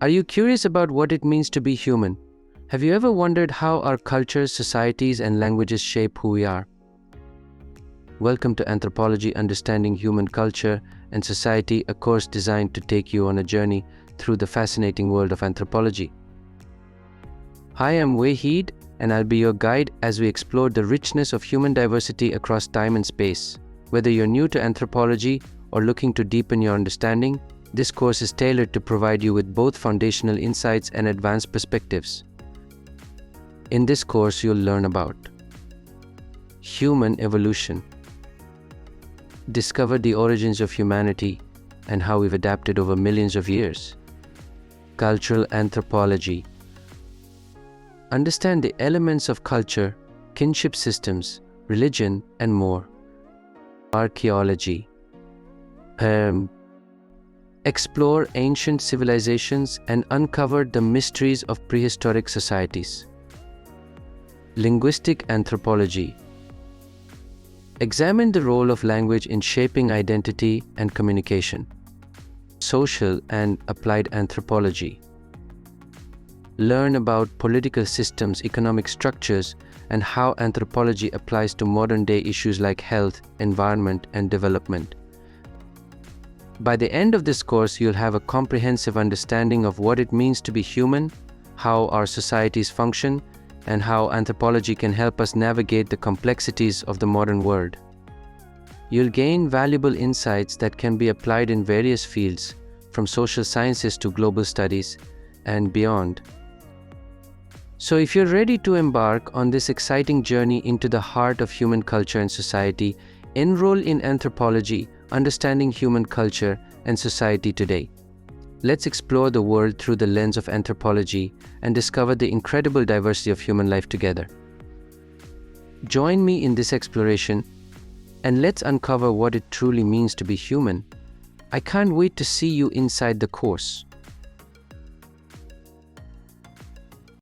Are you curious about what it means to be human? Have you ever wondered how our cultures, societies, and languages shape who we are? Welcome to Anthropology, Understanding Human Culture and Society, a course designed to take you on a journey through the fascinating world of anthropology. Hi, I'm Wahid, and I'll be your guide as we explore the richness of human diversity across time and space. Whether you're new to anthropology or looking to deepen your understanding, this course is tailored to provide you with both foundational insights and advanced perspectives. In this course, you'll learn about human evolution, discover the origins of humanity and how we've adapted over millions of years, cultural anthropology, understand the elements of culture, kinship systems, religion, and more, archaeology, explore ancient civilizations and uncover the mysteries of prehistoric societies, linguistic anthropology, examine the role of language in shaping identity and communication, social and applied anthropology, learn about political systems, economic structures, and how anthropology applies to modern-day issues like health, environment, and development. By the end of this course, you'll have a comprehensive understanding of what it means to be human, how our societies function, and how anthropology can help us navigate the complexities of the modern world. You'll gain valuable insights that can be applied in various fields, from social sciences to global studies, and beyond. So if you're ready to embark on this exciting journey into the heart of human culture and society, enroll in Anthropology, Understanding Human Culture and Society today. Let's explore the world through the lens of anthropology and discover the incredible diversity of human life together. Join me in this exploration, and let's uncover what it truly means to be human. I can't wait to see you inside the course.